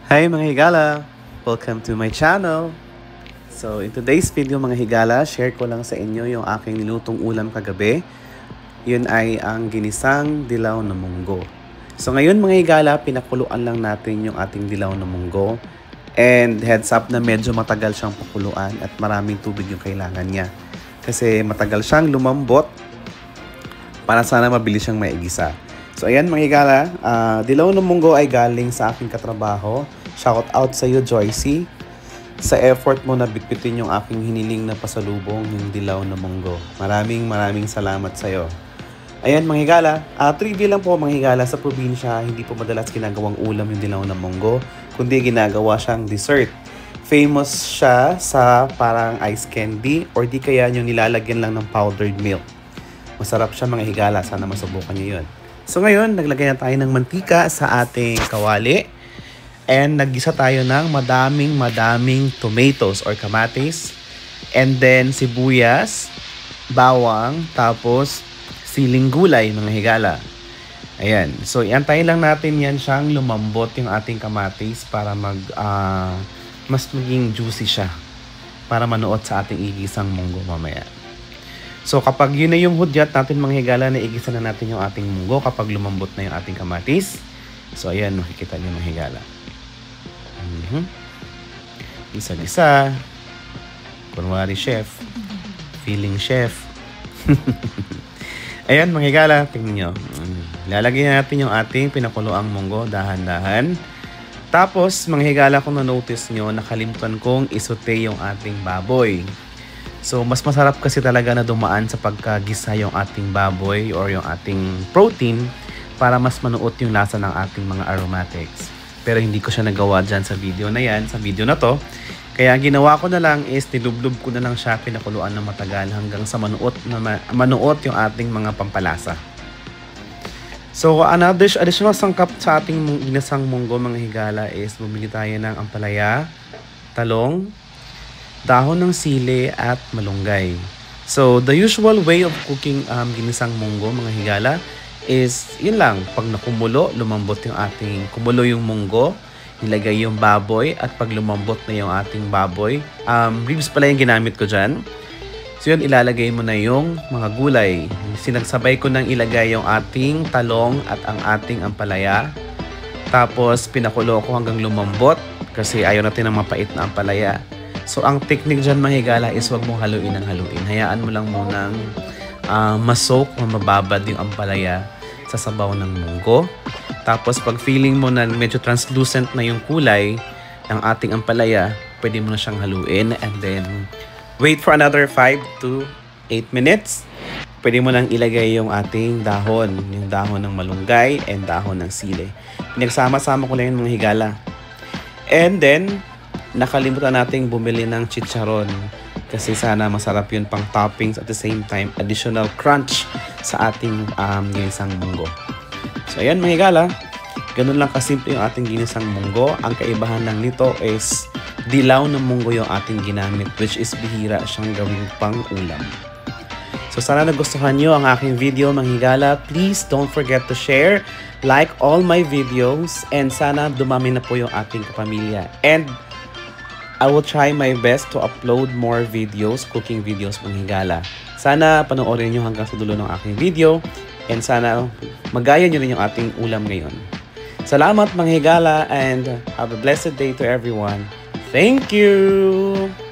Hi mga higala! Welcome to my channel! So in today's video mga higala, share ko lang sa inyo yung aking nilutong ulam kagabi. Yun ay ang ginisang dilaw na munggo. So ngayon mga higala, pinakuluan lang natin yung ating dilaw na munggo. And heads up na medyo matagal siyang pakuluan at maraming tubig yung kailangan niya. Kasi matagal siyang lumambot para sana mabilis siyang maigisa. So ayan mga higala, dilaw na munggo ay galing sa aking katrabaho. Shout out sa iyo Joycey sa effort mo na bitbitin yung aking hiniling na pasalubong yung dilaw na munggo. Maraming salamat sa iyo. Ayan mga higala, trivia lang po mga higala, sa probinsya hindi po madalas ginagawang ulam yung dilaw na munggo, kundi ginagawa siyang dessert. Famous siya sa parang ice candy or di kaya yung nilalagyan lang ng powdered milk. Masarap siya mga higala, sana masubukan niyo yun. So ngayon, naglagay na tayo ng mantika sa ating kawali. And naggisa tayo ng madaming tomatoes or kamatis. And then sibuyas, bawang, tapos siling gulay mga higala. Ayan. So iantayin lang natin yan siyang lumambot yung ating kamatis para mas maging juicy siya. Para manuot sa ating igisang munggo mamaya. So kapag yun na yung hudyat natin mga higala, na igisa na natin yung ating munggo kapag lumambot na yung ating kamatis. So ayan, makikita niyo mga higala. Isa-isa. Kunwari chef. Feeling chef. Ayan mga higala, tingnan nyo. Lalagyan natin yung ating pinakuluang munggo, dahan-dahan. Tapos mga higala, kung na-notice nyo, nakalimutan kong isote yung ating baboy. So, mas masarap kasi talaga na dumaan sa pagkagisa yung ating baboy or yung ating protein para mas manuot yung lasa ng ating mga aromatics. Pero hindi ko siya nagawa dyan sa video na yan, sa video na to. Kaya ginawa ko na lang is nilublob ko na lang siya, pinakuluan ng matagal hanggang sa manuot yung ating mga pampalasa. So, additional sangkap sa ating ginasang munggo mga higala is bumili tayo ng ampalaya, talong, dahon ng sili at malunggay. So, the usual way of cooking ginisang munggo mga higala is yun lang. Pag nakumulo, lumambot yung kumulo yung munggo, nilagay yung baboy, at pag lumambot na yung ating baboy, ribs pala yung ginamit ko dyan. So yun, ilalagay mo na yung mga gulay. Sinagsabay ko nang ilagay yung ating talong at ang ating ampalaya. Tapos pinakulo ko hanggang lumambot kasi ayaw natin ng mapait na ampalaya. So, ang technique dyan mga higala is huwag mong haluin ng haluin. Hayaan mo lang munang masok o mababad yung ampalaya sa sabaw ng munggo. Tapos, pag feeling mo na medyo translucent na yung kulay ng ating ampalaya, pwede mo na siyang haluin. And then, wait for another 5 to 8 minutes. Pwede mo nang ilagay yung ating dahon. Yung dahon ng malunggay and dahon ng sili. Pinagsama-sama ko lang yung mga higala. And then, nakalimutan nating bumili ng chicharon kasi sana masarap yun pang toppings, at the same time additional crunch sa ating ginisang munggo. So ayan mga higala, ganun lang kasimple yung ating ginisang munggo. Ang kaibahan lang nito is dilaw na munggo yung ating ginamit, which is bihira siyang gawing pang ulam. So sana nagustuhan nyo ang aking video mga higala. Please don't forget to share, like all my videos, and sana dumami na po yung ating kapamilya. And I will try my best to upload more videos, cooking videos mga higala. Sana panoorin nyo hanggang sa dulo ng aking video, and sana magaya nyo rin yung ating ulam ngayon. Salamat mga higala, and have a blessed day to everyone. Thank you!